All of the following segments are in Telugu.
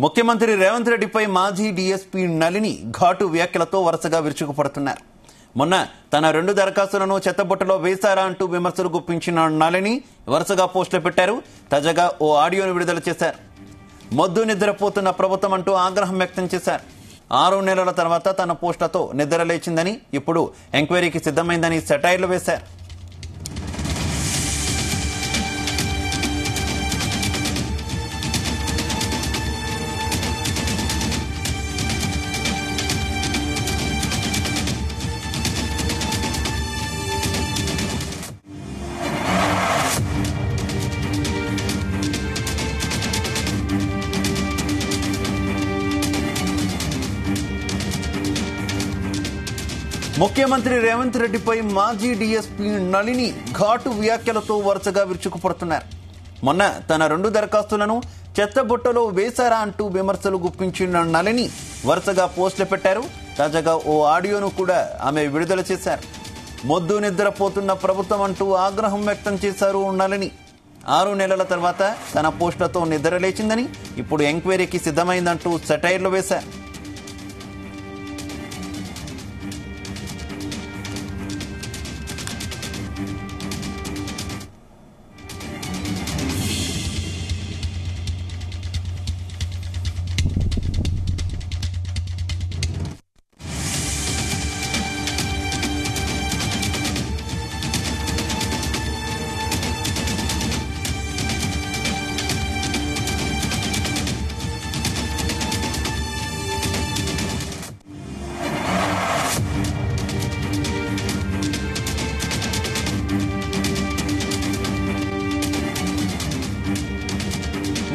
ముఖ్యమంత్రి రేవంత్ రెడ్డిపై మాజీ డీఎస్పీ నళిని ఘాటు వ్యాఖ్యలతో వరుసగా విరుచుకుపడుతున్నారు. మొన్న తన 2 దరఖాస్తులను చెత్తబుట్టలో వేశారా అంటూ విమర్శలు గుప్పించిన నళిని వరుసగా పోస్టులు పెట్టారు. తాజాగా ఓ ఆడియోను విడుదల చేశారు. మొద్దు నిద్రపోతున్న ప్రభుత్వం అంటూ ఆగ్రహం వ్యక్తం చేశారు. 6 నెలల తర్వాత తన పోస్టులతో నిద్ర లేచిందని, ఇప్పుడు ఎంక్వైరీకి సిద్ధమైందని సెటైర్లు వేశారు. ముఖ్యమంత్రి రేవంత్ రెడ్డిపై మాజీ డీఎస్పీ నళిని ఘాటు వ్యాఖ్యలతో వరుసగా విరుచుకుపడుతున్నారు. మొన్న తన 2 దరఖాస్తులను చెత్తబుట్టలో వేశారా అంటూ విమర్శలు గుప్పించిన నళిని వరుసగా పోస్టులు పెట్టారు. తాజాగా ఓ ఆడియోను కూడా ఆమె విడుదల చేశారు. మొద్దు నిద్రపోతున్న ప్రభుత్వం అంటూ ఆగ్రహం వ్యక్తం చేశారు నళిని. 6 నెలల తర్వాత తన పోస్టులతో నిద్ర లేచిందని, ఇప్పుడు ఎంక్వైరీకి సిద్ధమైందంటూ సెటైర్లు వేశారు.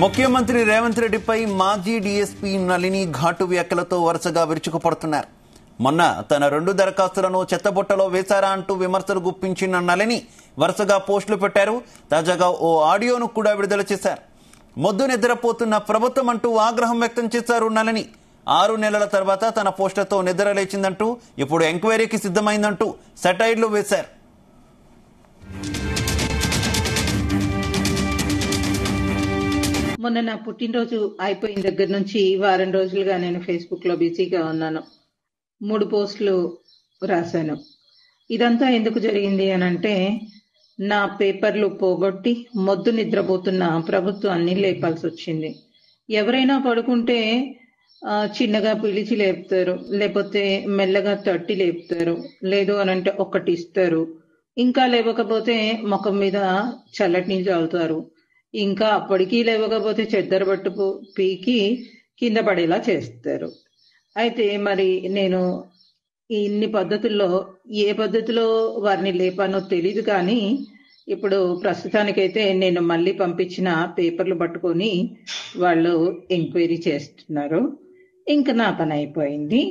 ముఖ్యమంత్రి రేవంత్ రెడ్డిపై మాజీ డీఎస్పీ నళిని ఘాటు వ్యాఖ్యలతో వరుసగా విరుచుకుపడుతున్నారు. మొన్న తన 2 దరఖాస్తులను చెత్తబుట్టలో వేశారా అంటూ విమర్శలు గుప్పించిన నళిని వరుసగా పోస్టులు పెట్టారు. తాజాగా ఓ ఆడియోను కూడా విడుదల చేశారు. మొద్దు నిద్రపోతున్న ప్రభుత్వం అంటూ ఆగ్రహం వ్యక్తం చేశారు నళిని. 6 నెలల తర్వాత తన పోస్టులతో నిద్ర లేచిందంటూ, ఇప్పుడు ఎంక్వైరీకి సిద్ధమైందంటూ సెటైర్లు వేశారు. మొన్న నా పుట్టినరోజు అయిపోయిన దగ్గర నుంచి వారం రోజులుగా నేను ఫేస్బుక్ లో బిజీగా ఉన్నాను. 3 పోస్టులు రాశాను. ఇదంతా ఎందుకు జరిగింది అనంటే, నా పేపర్లు పోగొట్టి మొద్దు నిద్రపోతున్న ప్రభుత్వాన్ని లేపాల్సి వచ్చింది. ఎవరైనా పడుకుంటే చిన్నగా పిలిచి లేపుతారు, లేకపోతే మెల్లగా తట్టి లేపుతారు, లేదు అనంటే ఒక్కటి ఇస్తారు, ఇంకా లేవకపోతే ముఖం మీద చల్లటి నీళ్ళు చల్లుతారు, ఇంకా అప్పటికీ లేవకపోతే చెద్దర పట్టు పీకి కింద పడేలా చేస్తారు. అయితే మరి నేను ఇన్ని పద్ధతుల్లో ఏ పద్ధతిలో వారిని లేపానో తెలీదు, కానీ ఇప్పుడు ప్రస్తుతానికైతే నేను మళ్ళీ పంపించిన పేపర్లు పట్టుకొని వాళ్ళు ఎంక్వైరీ చేస్తున్నారు. ఇంకా నా పని అయిపోయింది.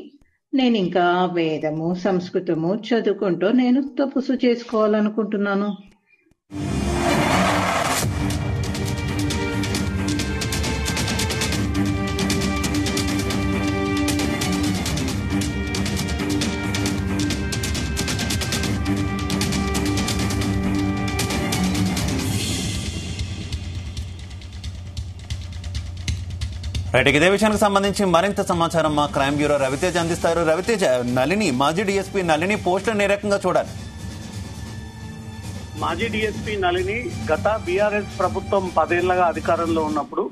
నేను ఇంకా వేదము సంస్కృతము చదువుకుంటూ నేను తపస్సు చేసుకోవాలనుకుంటున్నాను. రైట్, ఇదే విషయానికి సంబంధించి మరింత సమాచారం మా క్రైమ్ బ్యూరో రవితేజ అందిస్తారు. రవితేజ, నళిని మాజీ డీఎస్పీ నళిని పోస్టులను ఏ రకంగా చూడాలి? మాజీ డీఎస్పీ నళిని గత బీఆర్ఎస్ ప్రభుత్వం 10 ఏళ్లుగా అధికారంలో ఉన్నప్పుడు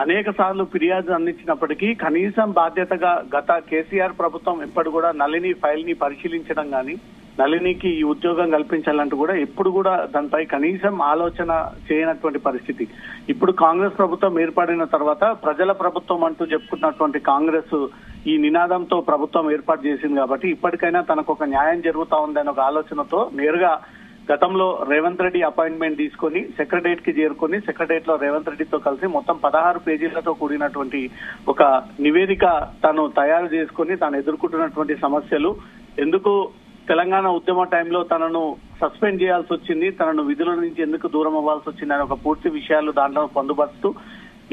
అనేక సార్లు ఫిర్యాదు అందించినప్పటికీ కనీసం బాధ్యతగా గత కేసీఆర్ ప్రభుత్వం ఎప్పుడు కూడా నళిని ఫైల్ ని పరిశీలించడం గానీ, నళినికి ఈ ఉద్యోగం కల్పించాలంటూ కూడా ఎప్పుడు కూడా దానిపై కనీసం ఆలోచన చేయనటువంటి పరిస్థితి. ఇప్పుడు కాంగ్రెస్ ప్రభుత్వం ఏర్పడిన తర్వాత ప్రజల ప్రభుత్వం అంటూ చెప్పుకున్నటువంటి కాంగ్రెస్ ఈ నినాదంతో ప్రభుత్వం ఏర్పాటు చేసింది కాబట్టి ఇప్పటికైనా తనకు ఒక న్యాయం జరుగుతా ఉందనే ఒక ఆలోచనతో నేరుగా గతంలో రేవంత్ రెడ్డి అపాయింట్మెంట్ తీసుకొని సెక్రటరియట్ కి చేరుకొని సెక్రటరియట్ లో రేవంత్ రెడ్డితో కలిసి మొత్తం 16 పేజీలతో కూడినటువంటి ఒక నివేదిక తాను తయారు చేసుకుని తాను ఎదుర్కొంటున్నటువంటి సమస్యలు, ఎందుకు తెలంగాణ ఉద్యమ టైంలో తనను సస్పెండ్ చేయాల్సి వచ్చింది, తనను విధుల నుంచి ఎందుకు దూరం అవ్వాల్సి వచ్చింది అనే ఒక పూర్తి విషయాలు దాంట్లో పొందుపరుస్తూ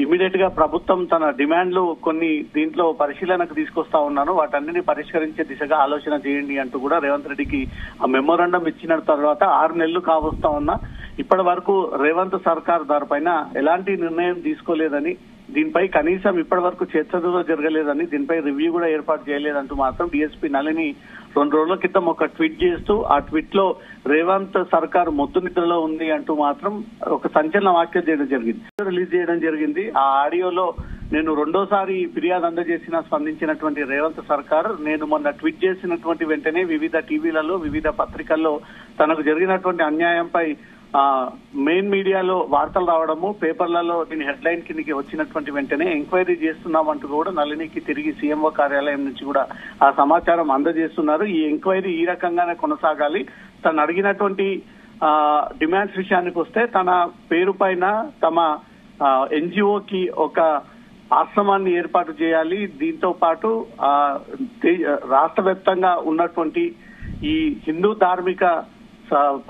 ఇమీడియట్ గా ప్రభుత్వం తన డిమాండ్లు కొన్ని దీంట్లో పరిశీలనకు తీసుకొస్తా ఉన్నాను, వాటన్నిటిని పరిష్కరించే దిశగా ఆలోచన చేయండి అంటూ కూడా రేవంత్ రెడ్డికి ఆ మెమోరాండం ఇచ్చిన తర్వాత 6 నెలలు కావస్తా ఉన్నా ఇప్పటి వరకు రేవంత్ సర్కార్ దానిపైన ఎలాంటి నిర్ణయం తీసుకోలేదని, దీనిపై కనీసం ఇప్పటి వరకు చర్చ కూడా జరగలేదని, దీనిపై రివ్యూ కూడా ఏర్పాటు చేయలేదంటూ మాత్రం డీఎస్పీ నళిని 2 రోజుల క్రితం ఒక ట్వీట్ చేస్తూ, ఆ ట్వీట్ లో రేవంత్ సర్కార్ మొద్దు నిద్రలో ఉంది అంటూ మాత్రం ఒక సంచలన వ్యాఖ్య చేయడం జరిగింది, రిలీజ్ చేయడం జరిగింది. ఆ ఆడియోలో నేను 2వ సారి ఫిర్యాదు అందజేసిన స్పందించినటువంటి రేవంత్ సర్కార్, నేను మొన్న ట్వీట్ చేసినటువంటి వెంటనే వివిధ టీవీలలో వివిధ పత్రికల్లో తనకు జరిగినటువంటి అన్యాయంపై మెయిన్ మీడియాలో వార్తలు రావడము, పేపర్లలో దీని హెడ్లైన్ కిందకి వచ్చినటువంటి వెంటనే ఎంక్వైరీ చేస్తున్నామంటూ కూడా నళినికి తిరిగి సీఎంఓ కార్యాలయం నుంచి కూడా ఆ సమాచారం అందజేస్తున్నారు. ఈ ఎంక్వైరీ ఈ రకంగానే కొనసాగాలి. తను అడిగినటువంటి డిమాండ్స్ విషయానికి వస్తే, తన పేరు పైన తమ ఎన్జిఓకి ఒక ఆశ్రమాన్ని ఏర్పాటు చేయాలి, దీంతో పాటు రాష్ట్ర వ్యాప్తంగా ఉన్నటువంటి ఈ హిందూ ధార్మిక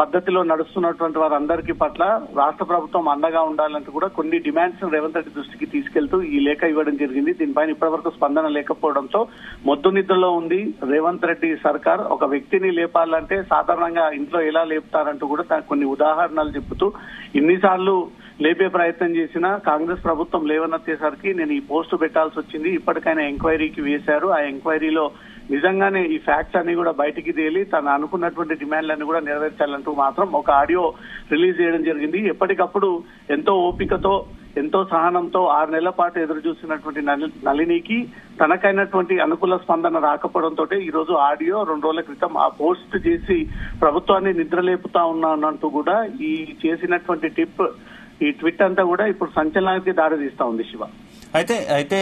పద్ధతిలో నడుస్తున్నటువంటి వారందరికీ పట్ల రాష్ట్ర ప్రభుత్వం అండగా ఉండాలంటూ కూడా కొన్ని డిమాండ్స్ రేవంత్ రెడ్డి దృష్టికి తీసుకెళ్తూ ఈ లేఖ ఇవ్వడం జరిగింది. దీనిపైన ఇప్పటివరకు స్పందన లేకపోవడంతో మొద్దు నిద్రలో ఉంది రేవంత్ రెడ్డి సర్కార్. ఒక వ్యక్తిని లేపాలంటే సాధారణంగా ఇంట్లో ఎలా లేపుతారంటూ కూడా కొన్ని ఉదాహరణలు చెబుతూ, ఇన్నిసార్లు లేపే ప్రయత్నం చేసినా కాంగ్రెస్ ప్రభుత్వం లేవనెత్తేసరికి నేను ఈ పోస్టు పెట్టాల్సి వచ్చింది. ఇప్పటికైనా ఎంక్వైరీకి వేశారు. ఆ ఎంక్వైరీలో నిజంగానే ఈ ఫ్యాక్ట్స్ అన్ని కూడా బయటికి తేలి తను అనుకున్నటువంటి డిమాండ్లన్నీ కూడా నెరవేర్చాలంటూ మాత్రం ఒక ఆడియో రిలీజ్ చేయడం జరిగింది. ఎప్పటికప్పుడు ఎంతో ఓపికతో ఎంతో సహనంతో 6 నెలల పాటు ఎదురు చూసినటువంటి నళినికి తనకైనటువంటి అనుకూల స్పందన రాకపోవడంతో ఈ రోజు ఆడియో 2 రోజుల క్రితం ఆ పోస్ట్ చేసి ప్రభుత్వాన్ని నిద్రలేపుతా ఉన్నానంటూ కూడా ఈ చేసినటువంటి ఈ ట్వీట్ అంతా కూడా ఇప్పుడు సంచలనానికి దారితీస్తా ఉంది. శివ, అయితే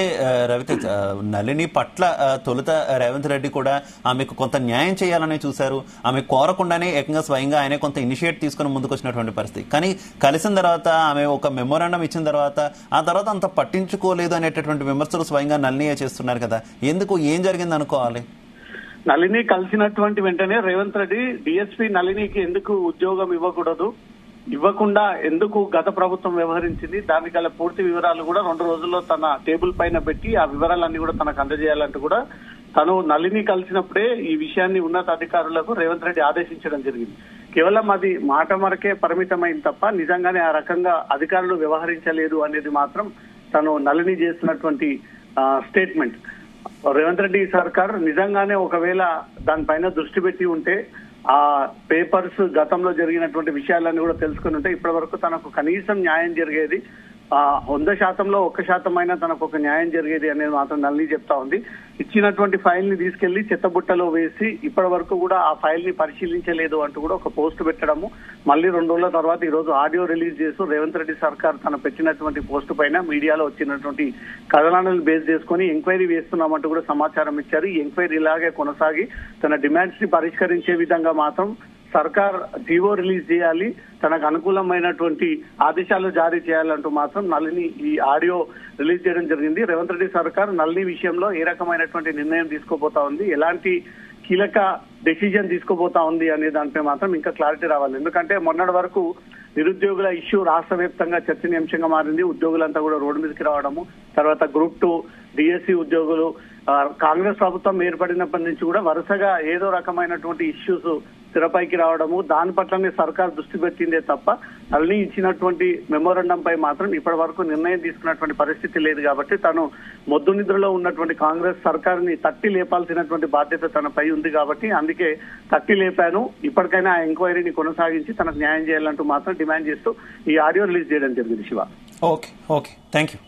రవితేజ, నళిని పట్ల తొలుత రేవంత్ రెడ్డి కూడా ఆమెకు కొంత న్యాయం చేయాలని చూశారు. ఆమె కోరకుండానే ఏకంగా స్వయంగా ఆయనే కొంత ఇనిషియేట్ తీసుకుని ముందుకు వచ్చినటువంటి పరిస్థితి. కానీ కలిసిన తర్వాత ఆమె ఒక మెమోరాండం ఇచ్చిన తర్వాత ఆ తర్వాత అంత పట్టించుకోలేదు అనేటటువంటి విమర్శలు స్వయంగా నళినియే చేస్తున్నారు కదా. ఎందుకు, ఏం జరిగింది అనుకోవాలి? నళిని కలిసినటువంటి వెంటనే రేవంత్ రెడ్డి డిఎస్పీ నళినికి ఎందుకు ఉద్యోగం ఇవ్వకుండా ఎందుకు గత ప్రభుత్వం వ్యవహరించింది, దానికి గల పూర్తి వివరాలు కూడా 2 రోజుల్లో తన టేబుల్ పైన పెట్టి ఆ వివరాలన్నీ కూడా తనకు అందజేయాలంటూ కూడా తను నళిని కలిసినప్పుడే ఈ విషయాన్ని ఉన్నతాధికారులకు రేవంత్ రెడ్డి ఆదేశించడం జరిగింది. కేవలం అది మాట మరకే పరిమితమైంది తప్ప నిజంగానే ఆ రకంగా అధికారులు వ్యవహరించలేదు అనేది మాత్రం తను నళిని చేస్తున్నటువంటి స్టేట్మెంట్. రేవంత్ రెడ్డి సర్కార్ నిజంగానే ఒకవేళ దానిపైన దృష్టి పెట్టి ఉంటే, ఆ పేపర్స్ గతంలో జరిగినటువంటి విషయాలన్నీ కూడా తెలుసుకుని ఉంటే ఇప్పటి వరకు తనకు కనీసం న్యాయం జరిగేది. 100%లో 1% అయినా తనకు ఒక న్యాయం జరిగేది అనేది మాత్రం నళిని చెప్తా ఉంది. ఇచ్చినటువంటి ఫైల్ ని తీసుకెళ్లి చెత్తబుట్టలో వేసి ఇప్పటి వరకు కూడా ఆ ఫైల్ ని పరిశీలించలేదు అంటూ కూడా ఒక పోస్ట్ పెట్టడము, మళ్ళీ 2 రోజుల తర్వాత ఈ రోజు ఆడియో రిలీజ్ చేస్తూ రేవంత్ రెడ్డి సర్కార్ తన పెట్టినటువంటి పోస్ట్ పైన మీడియాలో వచ్చినటువంటి కథనాలను బేస్ చేసుకుని ఎంక్వైరీ వేస్తున్నామంటూ కూడా సమాచారం ఇచ్చారు. ఈ ఎంక్వైరీ ఇలాగే కొనసాగి తన డిమాండ్స్ ని పరిష్కరించే విధంగా మాత్రం సర్కార్ జీవో రిలీజ్ చేయాలి, తనకు అనుకూలమైనటువంటి ఆదేశాలు జారీ చేయాలంటూ మాత్రం నళిని ఈ ఆడియో రిలీజ్ చేయడం జరిగింది. రేవంత్ రెడ్డి సర్కార్ నళిని విషయంలో ఏ రకమైనటువంటి నిర్ణయం తీసుకోబోతా ఉంది, ఎలాంటి కీలక డెసిజన్ తీసుకోబోతా ఉంది అనే దానిపై మాత్రం ఇంకా క్లారిటీ రావాలి. ఎందుకంటే మొన్నటి వరకు నిరుద్యోగుల ఇష్యూ రాష్ట్ర వ్యాప్తంగా చర్చనీయాంశంగా మారింది. ఉద్యోగులంతా కూడా రోడ్డు మీదకి రావడము, తర్వాత గ్రూప్ 2 డిఎస్సి ఉద్యోగులు కాంగ్రెస్ ప్రభుత్వం ఏర్పడినప్పటి నుంచి కూడా వరుసగా ఏదో రకమైనటువంటి ఇష్యూస్ తెరపైకి రావడము, దాని పట్లనే సర్కార్ దృష్టి పెట్టిందే తప్ప నళిని ఇచ్చినటువంటి మెమోరాండం పై మాత్రం ఇప్పటి వరకు నిర్ణయం తీసుకున్నటువంటి పరిస్థితి లేదు. కాబట్టి తను మొద్దు నిద్రలో ఉన్నటువంటి కాంగ్రెస్ సర్కారుని తట్టి లేపాల్సినటువంటి బాధ్యత తనపై ఉంది. కాబట్టి అందుకే తట్టి లేపాను, ఇప్పటికైనా ఆ ఎంక్వైరీని కొనసాగించి తనకు న్యాయం చేయాలంటూ మాత్రం డిమాండ్ చేస్తూ ఈ ఆడియో రిలీజ్ చేయడం జరిగింది. Shiva, okay, thank you.